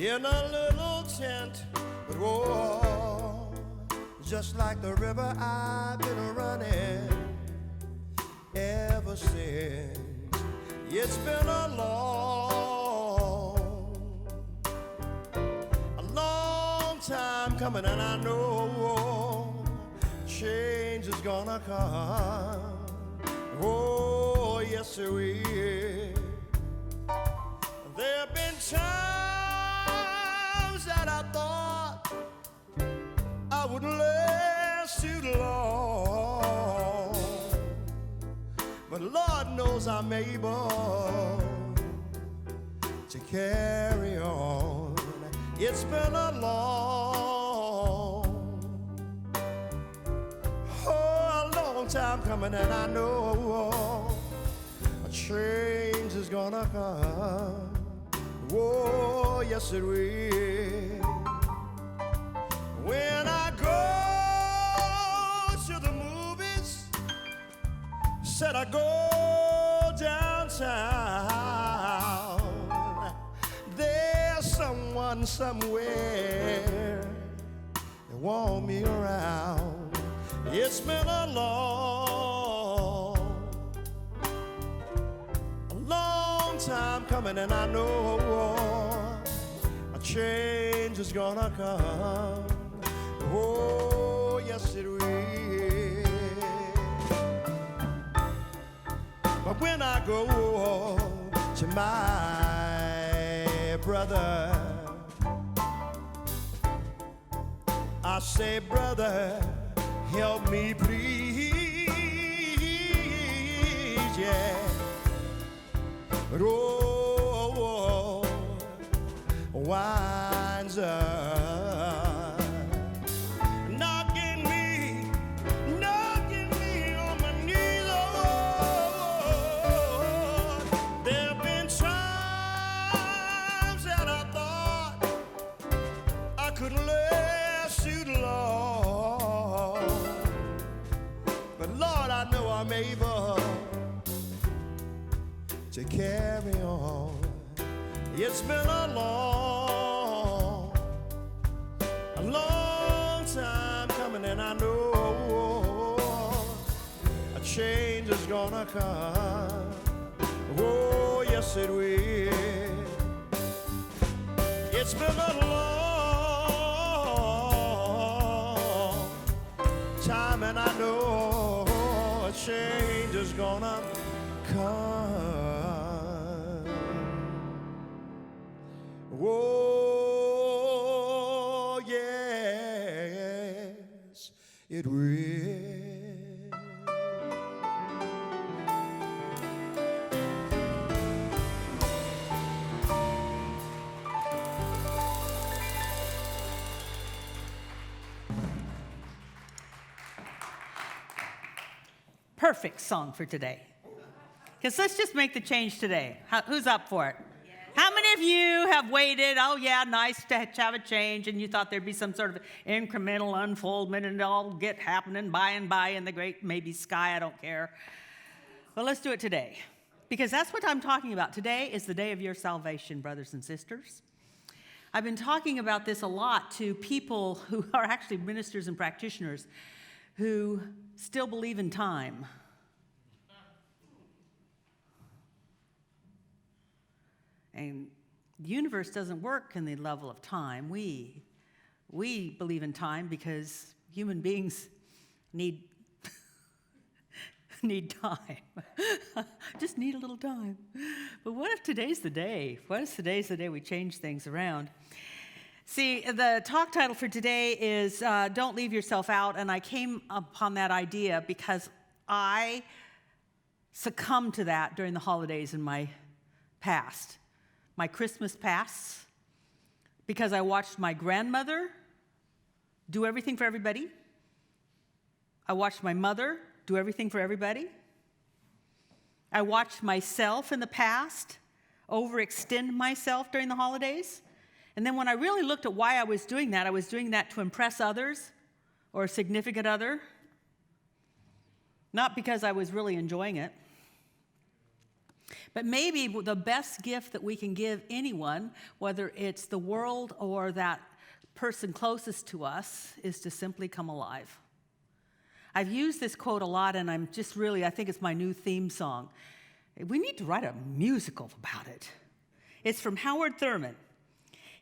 in a little tent, but whoa, just like the river I've been running ever since. It's been a long time coming, and I know change is gonna come. Oh, yes it will. There have been times that I thought I wouldn't last too long, but Lord knows I'm able to carry on. It's been a long time coming, and I know a change is gonna come. Oh, yes it will. When I go to the movies, said I go downtown, there's someone somewhere that want me around. It's been a long time coming, and I know a change is gonna come. Oh, yes it will. But when I go to my brother, I say, brother, help me please, yeah. But oh, winds up knocking me on my knees. Oh, there have been times that I thought I couldn't last too long, but Lord, I know I'm able to carry on. It's been a long time coming, and I know a change is gonna come. Oh, yes it will. It's been a long time, and I know a change is gonna come. Oh, yes, it will. Perfect song for today. Because let's just make the change today. Who's up for it? How many of you have waited, oh yeah, nice to have a change, and you thought there'd be some sort of incremental unfoldment and it'll get happening by and by in the great maybe sky, I don't care. Well, let's do it today. Because that's what I'm talking about. Today is the day of your salvation, brothers and sisters. I've been talking about this a lot to people who are actually ministers and practitioners who still believe in time. And the universe doesn't work in the level of time. We believe in time because human beings need time. Just need a little time. But what if today's the day? What if today's the day we change things around? See, the talk title for today is Don't Leave Yourself Out, and I came upon that idea because I succumbed to that during the holidays in my past. My Christmas pasts, because I watched my grandmother do everything for everybody. I watched my mother do everything for everybody. I watched myself in the past overextend myself during the holidays. And then when I really looked at why I was doing that to impress others or a significant other, not because I was really enjoying it. But maybe the best gift that we can give anyone, whether it's the world or that person closest to us, is to simply come alive. I've used this quote a lot, and I think it's my new theme song. We need to write a musical about it. It's from Howard Thurman.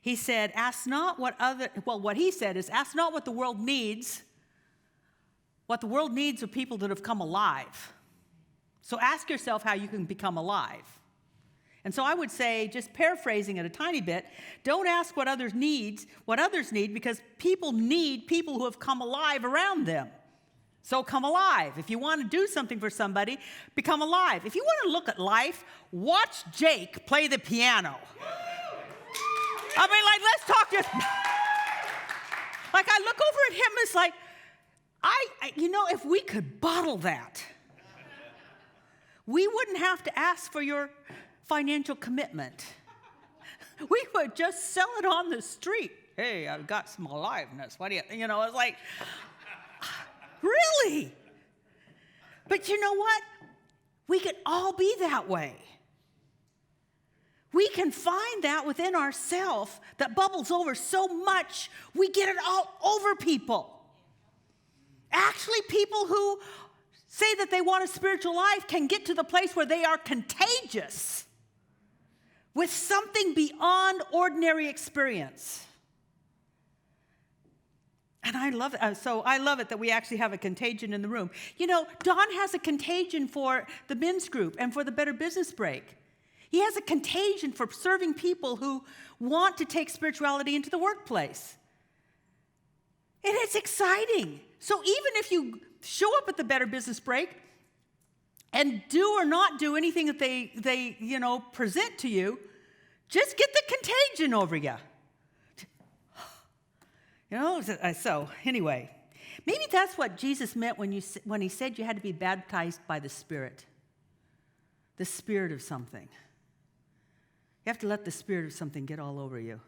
He said, ask not what the world needs. What the world needs are people that have come alive. So ask yourself how you can become alive. And so I would say, just paraphrasing it a tiny bit, don't ask what others need, because people need people who have come alive around them. So come alive. If you want to do something for somebody, become alive. If you want to look at life, watch Jake play the piano. I mean, let's talk just... I look over at him, it's like, if we could bottle that, we wouldn't have to ask for your financial commitment. We would just sell it on the street. Hey, I've got some aliveness. What do you, it's like, really? But you know what? We could all be that way. We can find that within ourselves that bubbles over so much, we get it all over people. Actually, people who say that they want a spiritual life can get to the place where they are contagious with something beyond ordinary experience. And I love it. So I love it that we actually have a contagion in the room. Don has a contagion for the men's group and for the Better Business Break. He has a contagion for serving people who want to take spirituality into the workplace. And it's exciting. So even if you show up at the Better Business Break and do or not do anything that they present to you, just get the contagion over you. So anyway, maybe that's what Jesus meant when he said you had to be baptized by the Spirit of something. You have to let the spirit of something get all over you.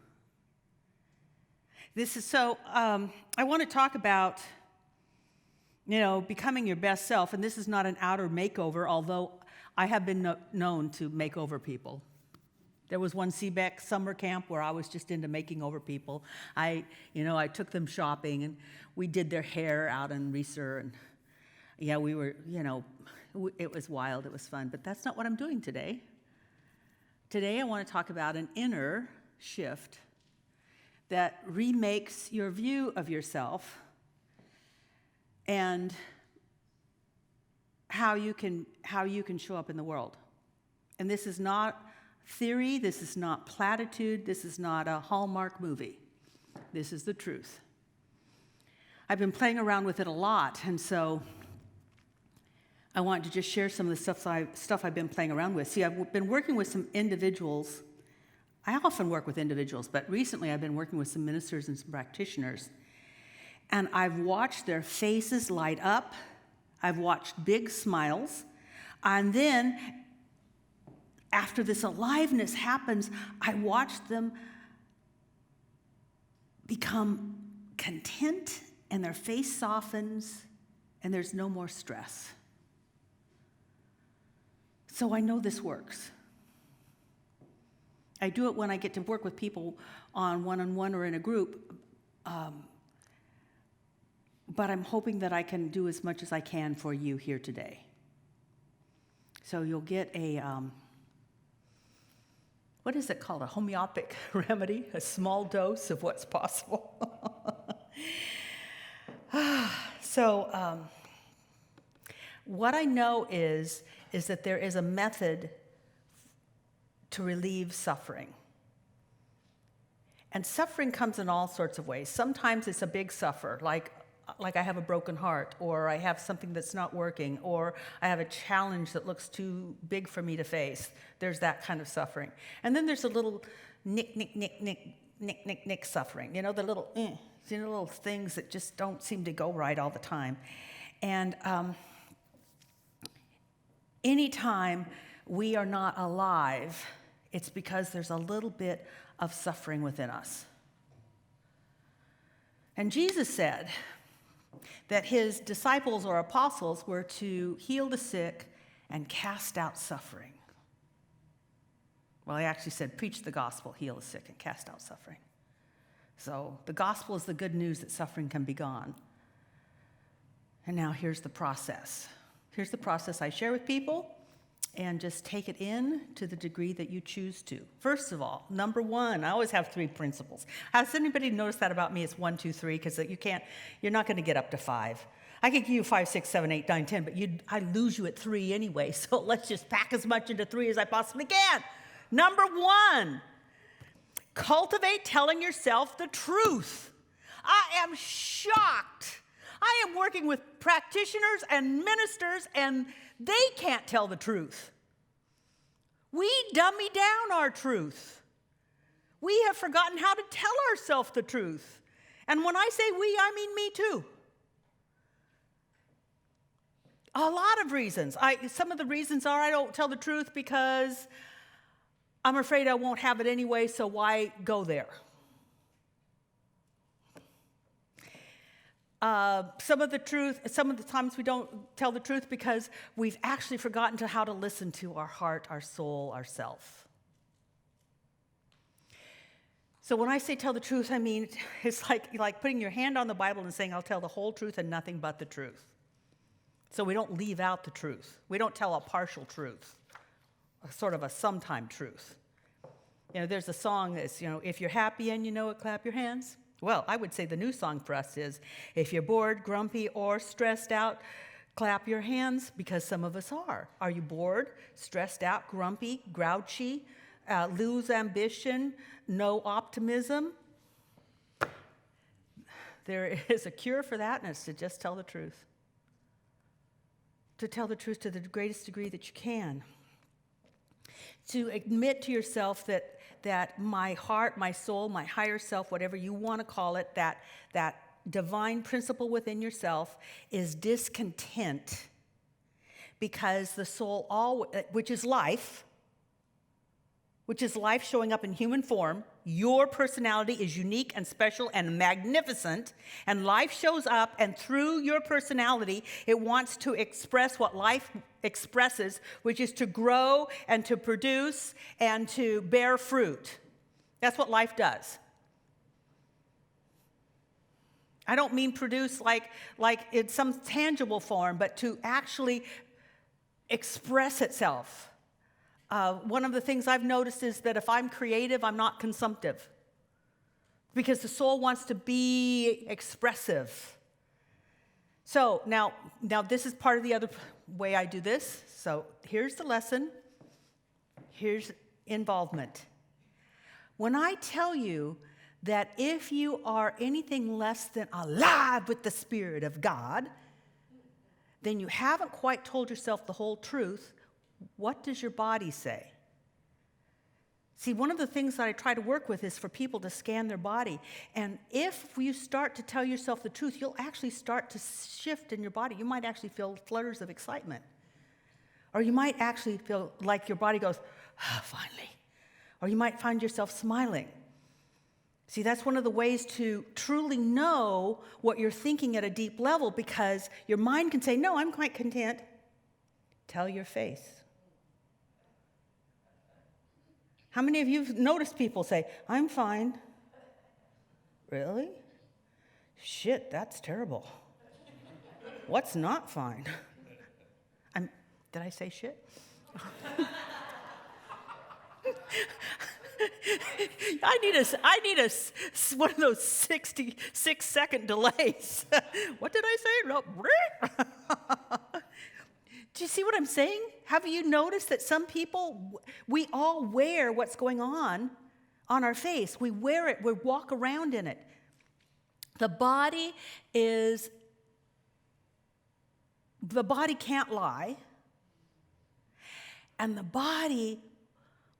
I want to talk about, becoming your best self. And this is not an outer makeover, although I have been known to make over people. There was one CBEC summer camp where I was just into making over people. I took them shopping, and we did their hair out in Reeser. And we were, it was wild. It was fun. But that's not what I'm doing today. Today I want to talk about an inner shift that remakes your view of yourself and how you can show up in the world. And this is not theory, this is not platitude, this is not a Hallmark movie. This is the truth. I've been playing around with it a lot, and so I want to just share some of the stuff I've been playing around with. See, I've been working with some individuals. I often work with individuals, but recently I've been working with some ministers and some practitioners. And I've watched their faces light up. I've watched big smiles. And then, after this aliveness happens, I watch them become content, and their face softens, and there's no more stress. So I know this works. I do it when I get to work with people on one-on-one or in a group, but I'm hoping that I can do as much as I can for you here today. So you'll get a, what is it called, a homeopathic remedy, a small dose of what's possible. What I know is that there is a method to relieve suffering. And suffering comes in all sorts of ways. Sometimes it's a big suffer, like I have a broken heart, or I have something that's not working, or I have a challenge that looks too big for me to face. There's that kind of suffering. And then there's a little nick suffering. The little, little things that just don't seem to go right all the time. And anytime we are not alive, it's because there's a little bit of suffering within us. And Jesus said that his disciples or apostles were to heal the sick and cast out suffering. Well, I actually said, preach the gospel, heal the sick, and cast out suffering. So the gospel is the good news that suffering can be gone. And now here's the process. Here's the process I share with people, and just take it in to the degree that you choose to. First of all, number one, I always have 3 principles. Has anybody noticed that about me? It's 1, 2, 3, because you're not going to get up to 5. I could give you 5, 6, 7, 8, 9, 10, but I lose you at 3 anyway, so let's just pack as much into 3 as I possibly can. Number 1, cultivate telling yourself the truth. I am shocked. I am working with practitioners and ministers, and they can't tell the truth. We dummy down our truth. We have forgotten how to tell ourselves the truth. And when I say we, I mean me too. A lot of reasons. Some of the reasons are I don't tell the truth because I'm afraid I won't have it anyway, so why go there? Some of the times we don't tell the truth because we've actually forgotten how to listen to our heart, our soul, ourself. So when I say tell the truth, I mean, it's like putting your hand on the Bible and saying, I'll tell the whole truth and nothing but the truth. So we don't leave out the truth. We don't tell a partial truth, sort of a sometime truth. There's a song that's, if you're happy and you know it, clap your hands. Well, I would say the new song for us is, if you're bored, grumpy, or stressed out, clap your hands, because some of us are. Are you bored, stressed out, grumpy, grouchy, lose ambition, no optimism? There is a cure for that, and it's to just tell the truth. To tell the truth to the greatest degree that you can. To admit to yourself that my heart, my soul, my higher self, whatever you want to call it, that divine principle within yourself is discontent because the soul, which is life showing up in human form, your personality is unique and special and magnificent, and life shows up, and through your personality, it wants to express what life expresses, which is to grow and to produce and to bear fruit. That's what life does. I don't mean produce like in some tangible form, but to actually express itself. One of the things I've noticed is that if I'm creative, I'm not consumptive, because the soul wants to be expressive. So now this is part of the other way I do this. So here's the lesson. Here's involvement. When I tell you that if you are anything less than alive with the Spirit of God, then you haven't quite told yourself the whole truth. What does your body say? See, one of the things that I try to work with is for people to scan their body. And if you start to tell yourself the truth, you'll actually start to shift in your body. You might actually feel flutters of excitement. Or you might actually feel like your body goes, finally. Or you might find yourself smiling. See, that's one of the ways to truly know what you're thinking at a deep level, because your mind can say, no, I'm quite content. Tell your face. How many of you have noticed people say, I'm fine? Really? Shit, that's terrible. What's not fine? Did I say shit? I need one of those 66-second delays. What did I say? No. Do you see what I'm saying? Have you noticed that some people, we all wear what's going on our face. We wear it. We walk around in it. The body can't lie. And the body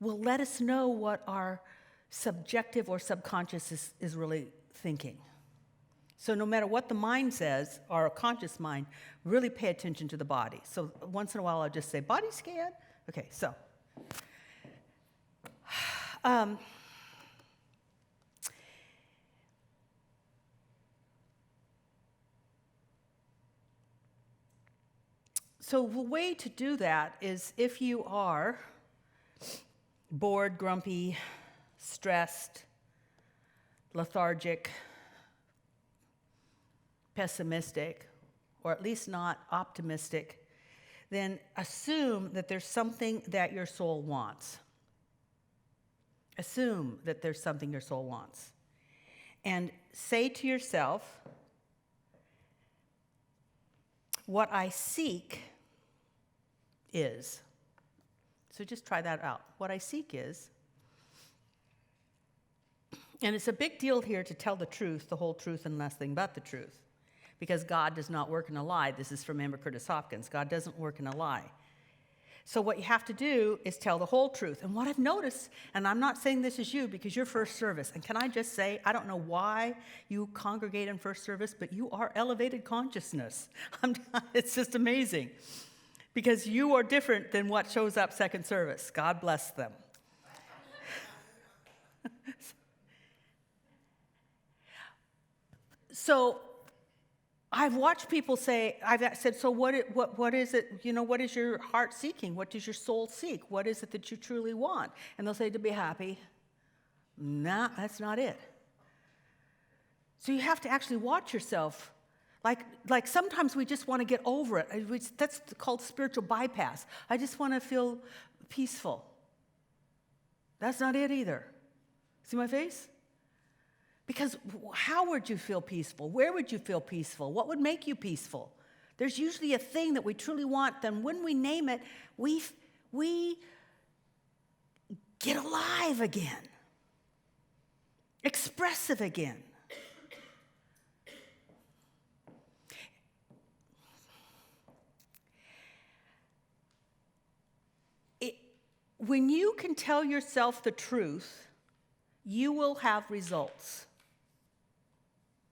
will let us know what our subjective or subconscious is really thinking. So no matter what the mind says, our conscious mind, really pay attention to the body. So once in a while, I'll just say, body scan. Okay, so. So the way to do that is, if you are bored, grumpy, stressed, lethargic, pessimistic, or at least not optimistic, then assume that there's something that your soul wants. Assume that there's something your soul wants. And say to yourself, what I seek is. So just try that out. What I seek is. And it's a big deal here to tell the truth, the whole truth, and nothing but the truth. Because God does not work in a lie. This is from Amber Curtis Hopkins. God doesn't work in a lie. So what you have to do is tell the whole truth. And what I've noticed, and I'm not saying this is you because you're first service, and can I just say, I don't know why you congregate in first service, but you are elevated consciousness. It's just amazing. Because you are different than what shows up second service. God bless them. So I've watched people say, I've said, so what is it, what is your heart seeking? What does your soul seek? What is it that you truly want? And they'll say, to be happy. Nah, that's not it. So you have to actually watch yourself. Like sometimes we just want to get over it. That's called spiritual bypass. I just want to feel peaceful. That's not it either. See my face? Because how would you feel peaceful? Where would you feel peaceful? What would make you peaceful? There's usually a thing that we truly want. Then when we name it, we get alive again. Expressive again. When you can tell yourself the truth, you will have results.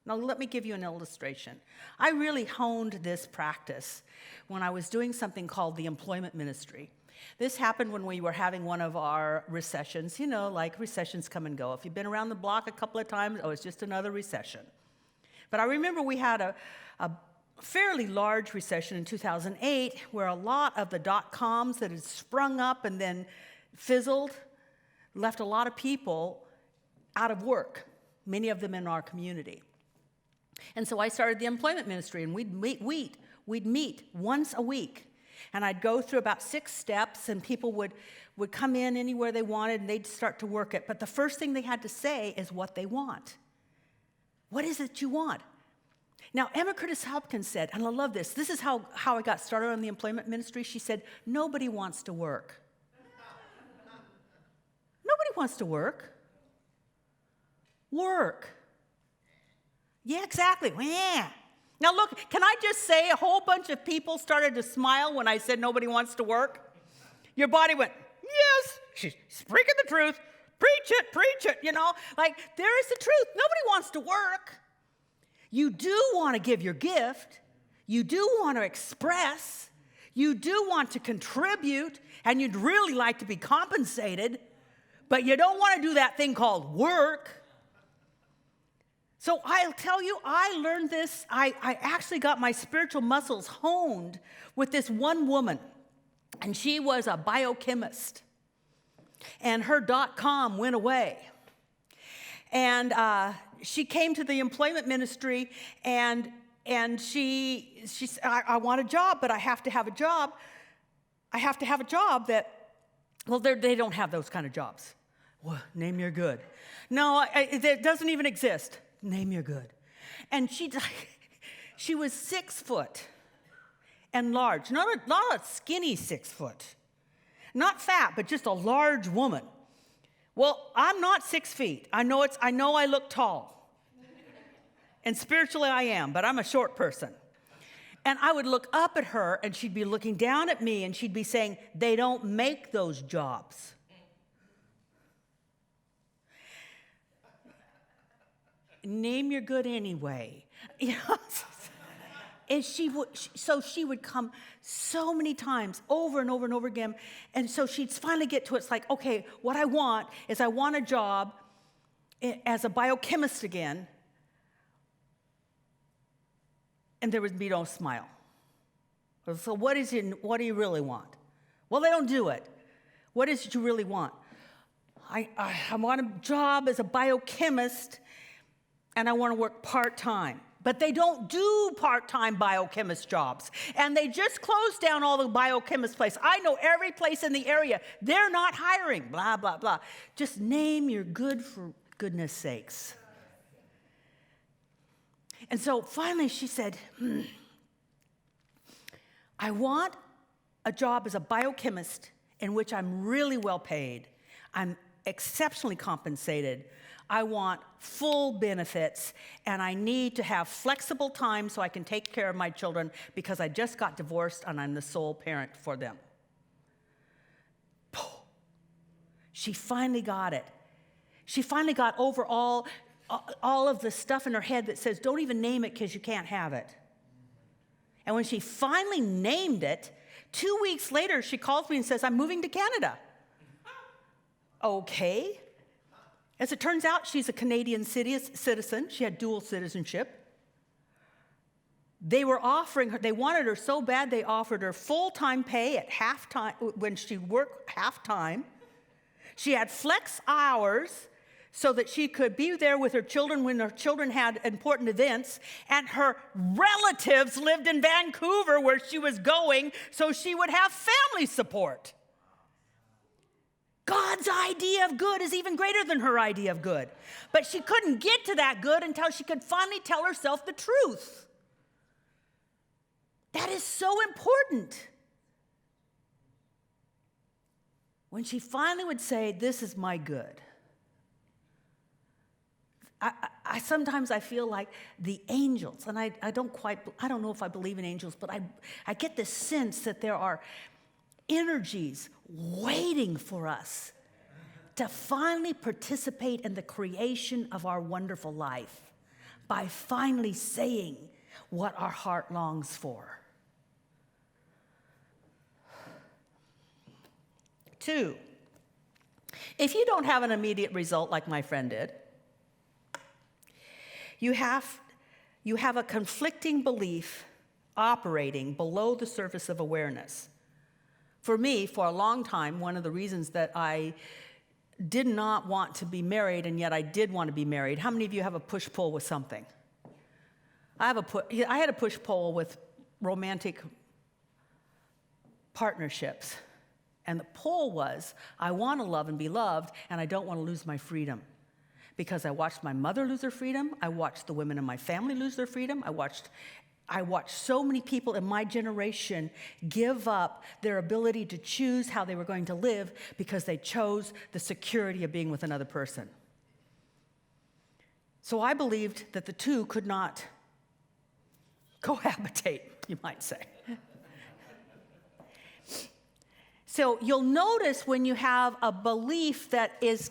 Now, let me give you an illustration. I really honed this practice when I was doing something called the employment ministry. This happened when we were having one of our recessions. Like recessions come and go. If you've been around the block a couple of times, it's just another recession. But I remember we had a fairly large recession in 2008 where a lot of the dot-coms that had sprung up and then fizzled left a lot of people out of work, many of them in our community. And so I started the employment ministry, and we'd meet once a week. And I'd go through about 6 steps, and people would come in anywhere they wanted, and they'd start to work it. But the first thing they had to say is what they want. What is it you want? Now, Emma Curtis Hopkins said, and I love this, this is how I got started on the employment ministry. She said, nobody wants to work. Nobody wants to work. Work. Yeah, exactly. Yeah. Now look, can I just say a whole bunch of people started to smile when I said nobody wants to work? Your body went, yes, she's speaking the truth. Preach it, Like, there is the truth. Nobody wants to work. You do want to give your gift. You do want to express. You do want to contribute, and you'd really like to be compensated, but you don't want to do that thing called work. So I'll tell you, I learned this. I actually got my spiritual muscles honed with this one woman, and she was a biochemist, and her .com went away. And she came to the employment ministry, and she said, I want a job, but I have to have a job. I have to have a job that, well, they don't have those kind of jobs. Well, name your good. No, it doesn't even exist. Name your good. And she was 6 foot and large. Not a skinny 6 foot. Not fat, but just a large woman. Well, I'm not 6 feet. I know I look tall. And spiritually I am, but I'm a short person. And I would look up at her, and she'd be looking down at me, and she'd be saying, they don't make those jobs. Name your good anyway. And she would come so many times, over and over and over again. And so she'd finally get to it. It's like, okay, what I want is I want a job as a biochemist again. And there would be no smile. So what do you really want? Well, they don't do it. What is it you really want? I want a job as a biochemist, and I want to work part-time. But they don't do part-time biochemist jobs. And they just closed down all the biochemist places. I know every place in the area. They're not hiring, blah, blah, blah. Just name your good for goodness sakes. And so finally she said, I want a job as a biochemist in which I'm really well paid. I'm exceptionally compensated. I want full benefits, and I need to have flexible time so I can take care of my children because I just got divorced and I'm the sole parent for them. She finally got it. She finally got over all of the stuff in her head that says, don't even name it because you can't have it. And when she finally named it, 2 weeks later, she calls me and says, I'm moving to Canada. Okay. As it turns out, she's a Canadian citizen. She had dual citizenship. They were offering her, they wanted her so bad, they offered her full-time pay at half-time, when she worked half-time. She had flex hours so that she could be there with her children when her children had important events. And her relatives lived in Vancouver where she was going, so she would have family support. God's idea of good is even greater than her idea of good. But she couldn't get to that good until she could finally tell herself the truth. That is so important. When she finally would say, this is my good. I sometimes I feel like the angels, and I don't know if I believe in angels, but I get this sense that there are energies waiting for us to finally participate in the creation of our wonderful life by finally saying what our heart longs for. 2, if you don't have an immediate result like my friend did, you have a conflicting belief operating below the surface of awareness. For me, for a long time, one of the reasons that I did not want to be married, and yet I did want to be married. How many of you have a push-pull with something? I had a push-pull with romantic partnerships. And the pull was, I want to love and be loved, and I don't want to lose my freedom. Because I watched my mother lose her freedom. I watched the women in my family lose their freedom. I watched so many people in my generation give up their ability to choose how they were going to live because they chose the security of being with another person. So I believed that the two could not cohabitate, you might say. So you'll notice when you have a belief that is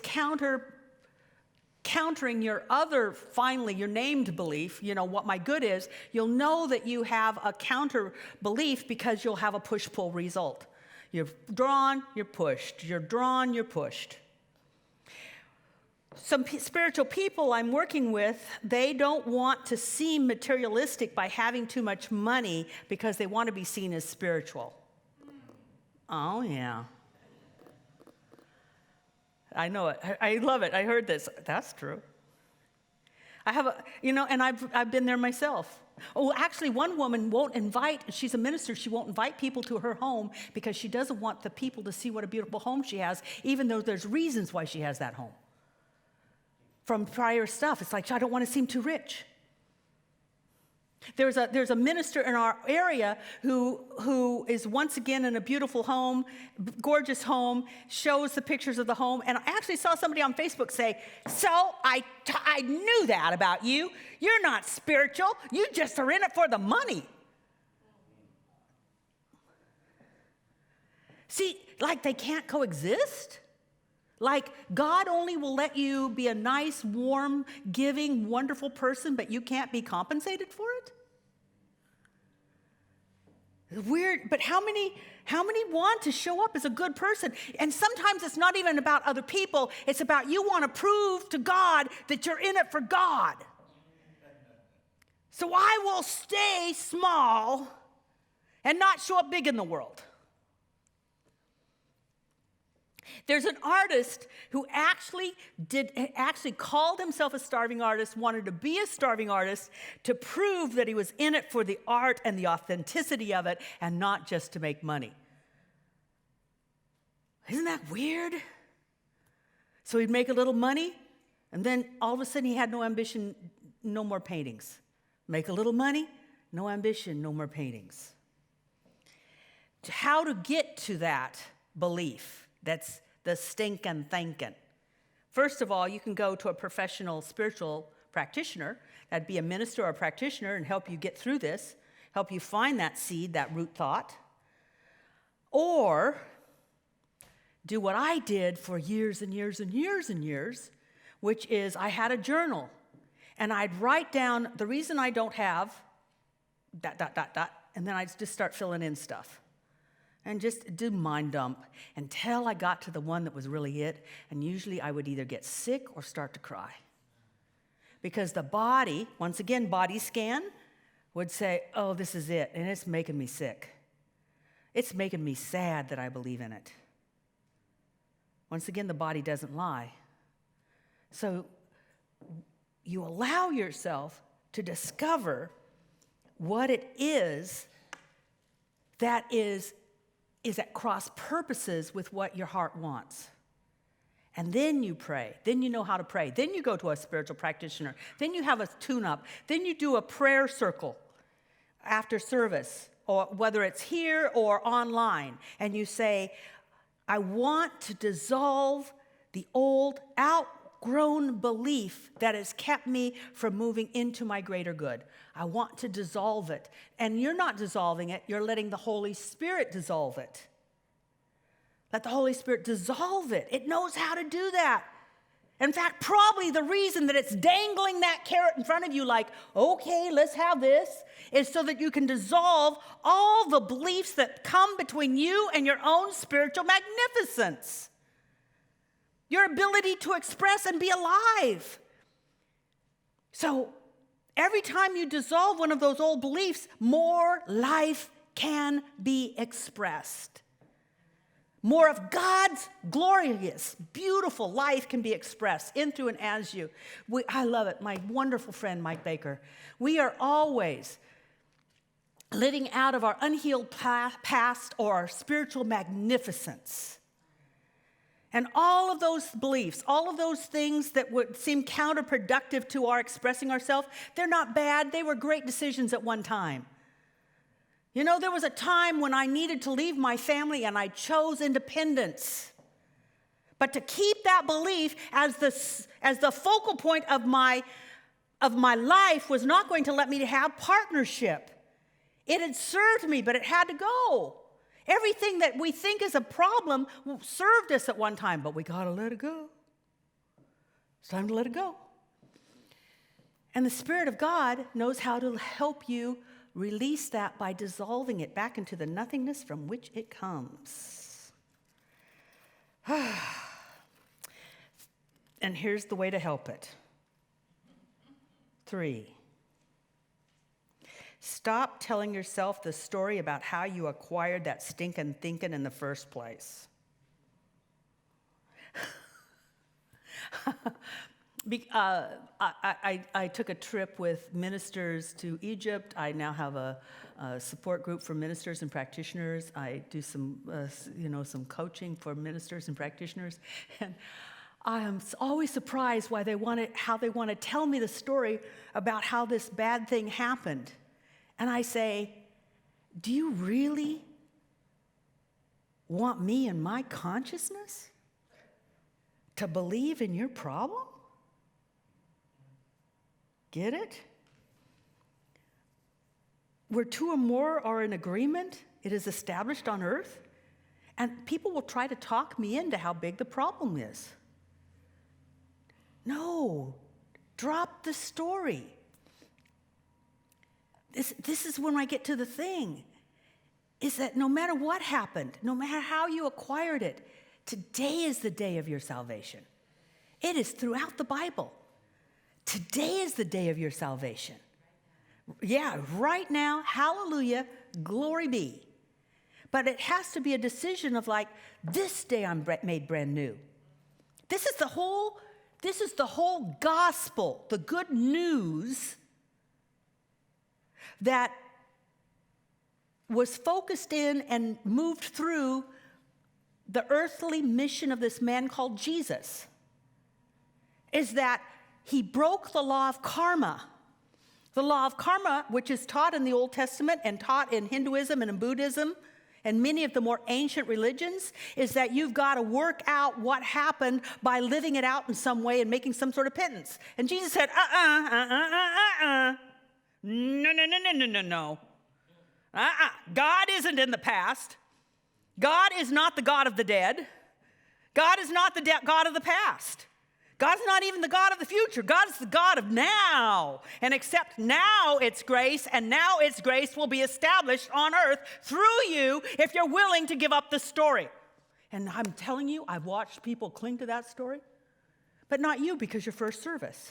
countering your other, finally, your named belief, what my good is, you'll know that you have a counter belief because you'll have a push-pull result. You're drawn, you're pushed. You're drawn, you're pushed. Some spiritual people I'm working with, they don't want to seem materialistic by having too much money because they want to be seen as spiritual. Oh, yeah. I know it. I love it. I heard this. That's true. I have and I've been there myself. Oh, actually, one woman won't invite, she's a minister, she won't invite people to her home because she doesn't want the people to see what a beautiful home she has, even though there's reasons why she has that home. From prior stuff. It's like, I don't want to seem too rich. There's a minister in our area who is once again in a beautiful home, gorgeous home, shows the pictures of the home. And I actually saw somebody on Facebook say, so I knew that about you. You're not spiritual. You just are in it for the money. See, like they can't coexist. Like God only will let you be a nice, warm, giving, wonderful person, but you can't be compensated for it? It's weird, but how many want to show up as a good person? And sometimes it's not even about other people. It's about you want to prove to God that you're in it for God. So I will stay small and not show up big in the world. There's an artist who actually called himself a starving artist, wanted to be a starving artist to prove that he was in it for the art and the authenticity of it and not just to make money. Isn't that weird? So he'd make a little money, and then all of a sudden he had no ambition, no more paintings. Make a little money, no ambition, no more paintings. How to get to that belief? That's the stinking thinking. First of all, you can go to a professional spiritual practitioner. That'd be a minister or a practitioner and help you get through this, help you find that seed, that root thought. Or do what I did for years and years and years and years, which is I had a journal. And I'd write down the reason I don't have ... and then I'd just start filling in stuff. And just do mind dump until I got to the one that was really it. And usually I would either get sick or start to cry. Because the body, once again, body scan, would say, oh, this is it. And it's making me sick. It's making me sad that I believe in it. Once again, the body doesn't lie. So you allow yourself to discover what it is that is at cross purposes with what your heart wants. And then you pray. Then you know how to pray. Then you go to a spiritual practitioner. Then you have a tune-up. Then you do a prayer circle after service, or whether it's here or online. And you say, I want to dissolve the old, outgrown belief that has kept me from moving into my greater good. I want to dissolve it. And you're not dissolving it, you're letting the Holy Spirit dissolve it. Let the Holy Spirit dissolve it. It knows how to do that. In fact, probably the reason that it's dangling that carrot in front of you like, okay, let's have this, is so that you can dissolve all the beliefs that come between you and your own spiritual magnificence. Your ability to express and be alive. So every time you dissolve one of those old beliefs, more life can be expressed. More of God's glorious, beautiful life can be expressed in, through, and as you. I love it. My wonderful friend, Mike Baker. We are always living out of our unhealed past or our spiritual magnificence. And all of those beliefs, all of those things that would seem counterproductive to our expressing ourselves, they're not bad. They were great decisions at one time. You know, there was a time when I needed to leave my family and I chose independence. But to keep that belief as the focal point of my life was not going to let me have partnership. It had served me, but it had to go. Everything that we think is a problem served us at one time, but we got to let it go. It's time to let it go. And the Spirit of God knows how to help you release that by dissolving it back into the nothingness from which it comes. And here's the way to help it. 3. Stop telling yourself the story about how you acquired that stinking thinking in the first place. I took a trip with ministers to Egypt. I now have a support group for ministers and practitioners. I do some coaching for ministers and practitioners. And I am always surprised how they want to tell me the story about how this bad thing happened. And I say, do you really want me and my consciousness to believe in your problem? Get it? Where 2 or more are in agreement, it is established on earth. And people will try to talk me into how big the problem is. No, drop the story. This is when I get to the thing, is that no matter what happened, no matter how you acquired it, today is the day of your salvation. It is throughout the Bible. Today is the day of your salvation. Yeah, right now, hallelujah, glory be. But it has to be a decision of like, this day I'm made brand new. This is the whole gospel, the good news that was focused in and moved through the earthly mission of this man called Jesus, is that he broke the law of karma. The law of karma, which is taught in the Old Testament and taught in Hinduism and in Buddhism and many of the more ancient religions, is that you've got to work out what happened by living it out in some way and making some sort of penance. And Jesus said, no. God isn't in the past. God is not the God of the dead. God is not the God of the past. God's not even the God of the future. God is the God of now. And except now it's grace, and now its grace will be established on earth through you if you're willing to give up the story. And I'm telling you, I've watched people cling to that story, but not you, because you're first service.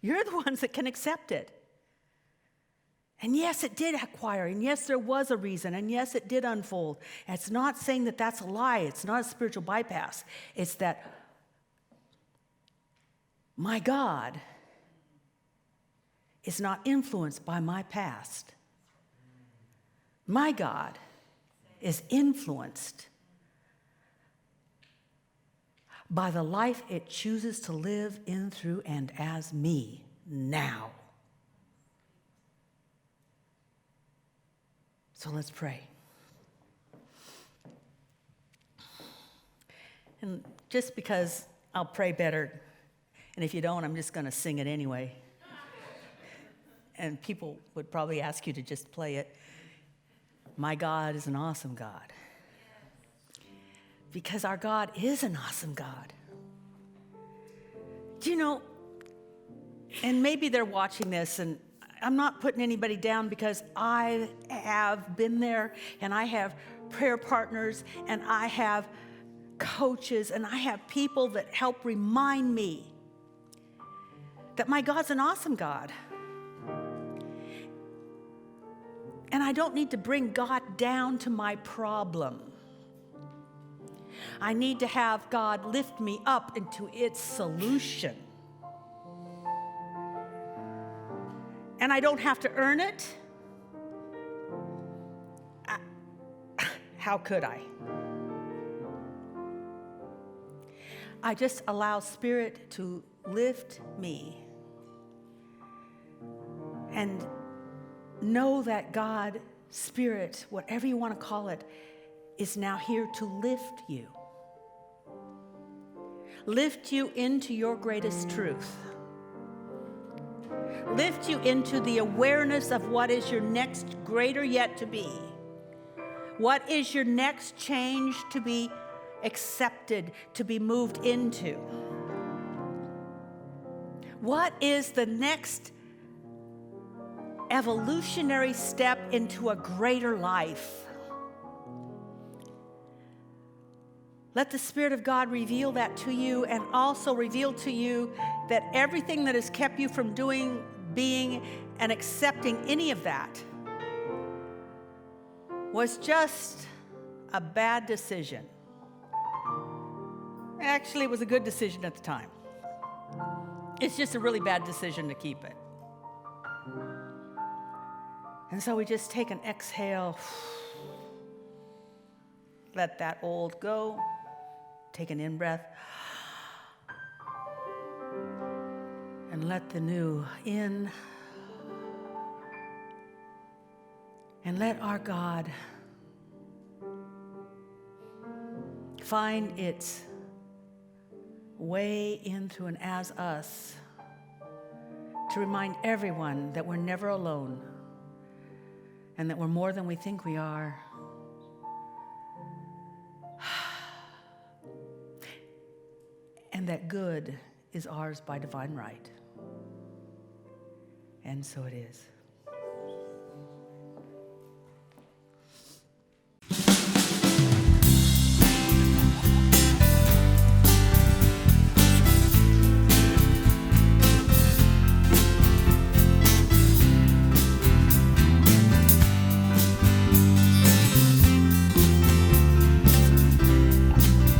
You're the ones that can accept it. And yes, it did acquire, and yes, there was a reason, and yes, it did unfold. And it's not saying that that's a lie. It's not a spiritual bypass. It's that my God is not influenced by my past. My God is influenced by the life it chooses to live in, through, and as me now. So let's pray. And just because I'll pray better, and if you don't, I'm just going to sing it anyway. And people would probably ask you to just play it. My God is an awesome God. Because our God is an awesome God. Do you know, and maybe they're watching this, and I'm not putting anybody down, because I have been there, and I have prayer partners, and I have coaches, and I have people that help remind me that my God's an awesome God. And I don't need to bring God down to my problem. I need to have God lift me up into its solution. And I don't have to earn it. How could I? I just allow Spirit to lift me and know that God, Spirit, whatever you want to call it, is now here to lift you. Lift you into your greatest truth. Lift you into the awareness of what is your next greater yet to be. What is your next change to be accepted, to be moved into? What is the next evolutionary step into a greater life? Let the Spirit of God reveal that to you, and also reveal to you that everything that has kept you from doing, being, and accepting any of that was just a bad decision. Actually, it was a good decision at the time. It's just a really bad decision to keep it. And so we just take an exhale. Let that old go. Take an in-breath. And let the new in. And let our God find its way in, through, and as us, to remind everyone that we're never alone, and that we're more than we think we are. And that good is ours by divine right. And so it is.